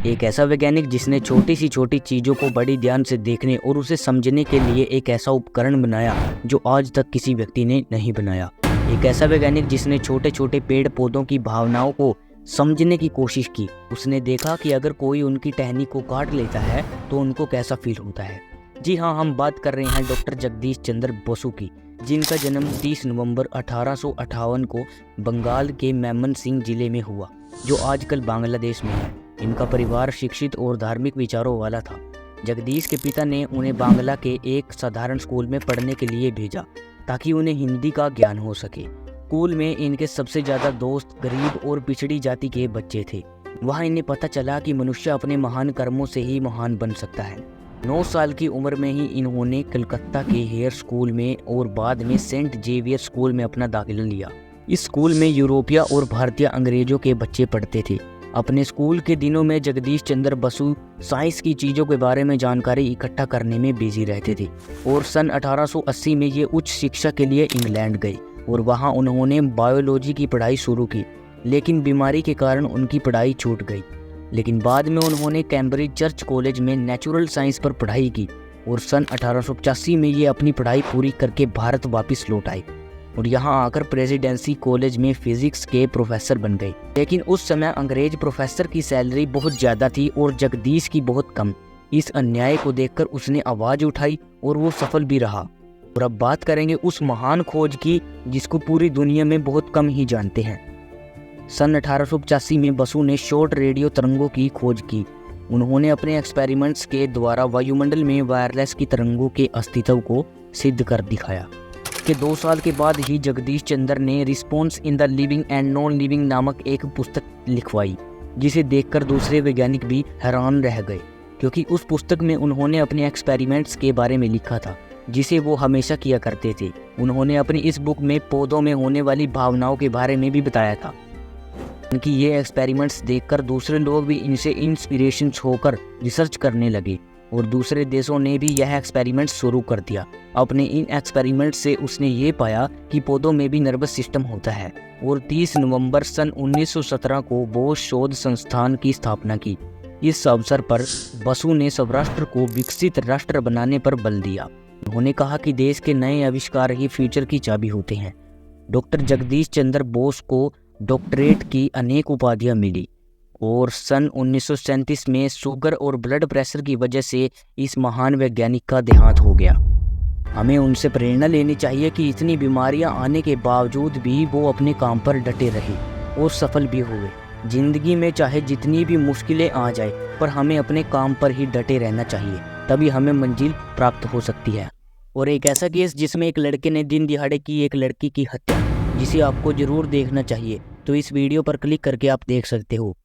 एक ऐसा वैज्ञानिक जिसने छोटी सी छोटी चीज़ों को बड़ी ध्यान से देखने और उसे समझने के लिए एक ऐसा उपकरण बनाया जो आज तक किसी व्यक्ति ने नहीं बनाया। एक ऐसा वैज्ञानिक जिसने छोटे छोटे पेड़ पौधों की भावनाओं को समझने की कोशिश की। उसने देखा कि अगर कोई उनकी टहनी को काट लेता है तो उनको कैसा फील होता है। जी हाँ, हम बात कर रहे हैं डॉक्टर जगदीश चंद्र बसु की, जिनका जन्म 30 नवंबर 1858 को बंगाल के मेमनसिंह जिले में हुआ, जो आजकल बांग्लादेश में है। इनका परिवार शिक्षित और धार्मिक विचारों वाला था। जगदीश के पिता ने उन्हें बांग्ला के एक साधारण स्कूल में पढ़ने के लिए भेजा ताकि उन्हें हिंदी का ज्ञान हो सके। स्कूल में इनके सबसे ज़्यादा दोस्त गरीब और पिछड़ी जाति के बच्चे थे। वहाँ इन्हें पता चला कि मनुष्य अपने महान कर्मों से ही महान बन सकता है। 9 साल की उम्र में ही इन्होंने कलकत्ता के हेयर स्कूल में और बाद में सेंट जेवियर स्कूल में अपना दाखिला लिया। इस स्कूल में यूरोपीय और भारतीय अंग्रेजों के बच्चे पढ़ते थे। अपने स्कूल के दिनों में जगदीश चंद्र बसु साइंस की चीज़ों के बारे में जानकारी इकट्ठा करने में बिजी रहते थे और सन 1880 में ये उच्च शिक्षा के लिए इंग्लैंड गए और वहाँ उन्होंने बायोलॉजी की पढ़ाई शुरू की, लेकिन बीमारी के कारण उनकी पढ़ाई छूट गई। लेकिन बाद में उन्होंने कैम्ब्रिज चर्च कॉलेज में नेचुरल साइंस पर पढ़ाई की और सन 1885 में ये अपनी पढ़ाई पूरी करके भारत वापस लौट आए और यहाँ आकर प्रेसिडेंसी कॉलेज में फिजिक्स के प्रोफेसर बन गए। लेकिन उस समय अंग्रेज प्रोफेसर की सैलरी बहुत ज़्यादा थी और जगदीश की बहुत कम। इस अन्याय को देखकर उसने आवाज़ उठाई और वो सफल भी रहा। और अब बात करेंगे उस महान खोज की जिसको पूरी दुनिया में बहुत कम ही जानते हैं। सन 1885 में बसु ने शॉर्ट रेडियो तरंगों की खोज की। उन्होंने अपने एक्सपेरिमेंट्स के द्वारा वायुमंडल में वायरलेस की तरंगों के अस्तित्व को सिद्ध कर दिखाया। के 2 साल के बाद ही जगदीश चंद्र ने response in the living and non living नामक एक पुस्तक लिखवाई, जिसे देखकर दूसरे वैज्ञानिक भी हैरान रह गए, क्योंकि उस पुस्तक में उन्होंने अपने एक्सपेरिमेंट्स के बारे में लिखा था जिसे वो हमेशा किया करते थे। उन्होंने अपनी इस बुक में पौधों में होने वाली भावनाओं के बारे में भी बताया था। उनकी ये एक्सपेरिमेंट्स देखकर दूसरे लोग भी इनसे इंस्पिरेशन होकर रिसर्च करने लगे और दूसरे देशों ने भी यह एक्सपेरिमेंट शुरू कर दिया। अपने इन एक्सपेरिमेंट से उसने ये पाया कि पौधों में भी नर्वस सिस्टम होता है और 30 नवंबर सन 1917 को बोस शोध संस्थान की स्थापना की। इस अवसर पर बसु ने स्वराष्ट्र को विकसित राष्ट्र बनाने पर बल दिया। उन्होंने कहा कि देश के नए आविष्कार ही फ्यूचर की चाबी होते हैं। डॉक्टर जगदीश चंद्र बोस को डॉक्टरेट की अनेक उपाधियां मिली और सन 1937 में शुगर और ब्लड प्रेशर की वजह से इस महान वैज्ञानिक का देहांत हो गया। हमें उनसे प्रेरणा लेनी चाहिए कि इतनी बीमारियां आने के बावजूद भी वो अपने काम पर डटे रहे और सफल भी हुए। जिंदगी में चाहे जितनी भी मुश्किलें आ जाए, पर हमें अपने काम पर ही डटे रहना चाहिए, तभी हमें मंजिल प्राप्त हो सकती है। और एक ऐसा केस जिसमें एक लड़के ने दिन दिहाड़े की एक लड़की की हत्या, जिसे आपको जरूर देखना चाहिए, तो इस वीडियो पर क्लिक करके आप देख सकते हो।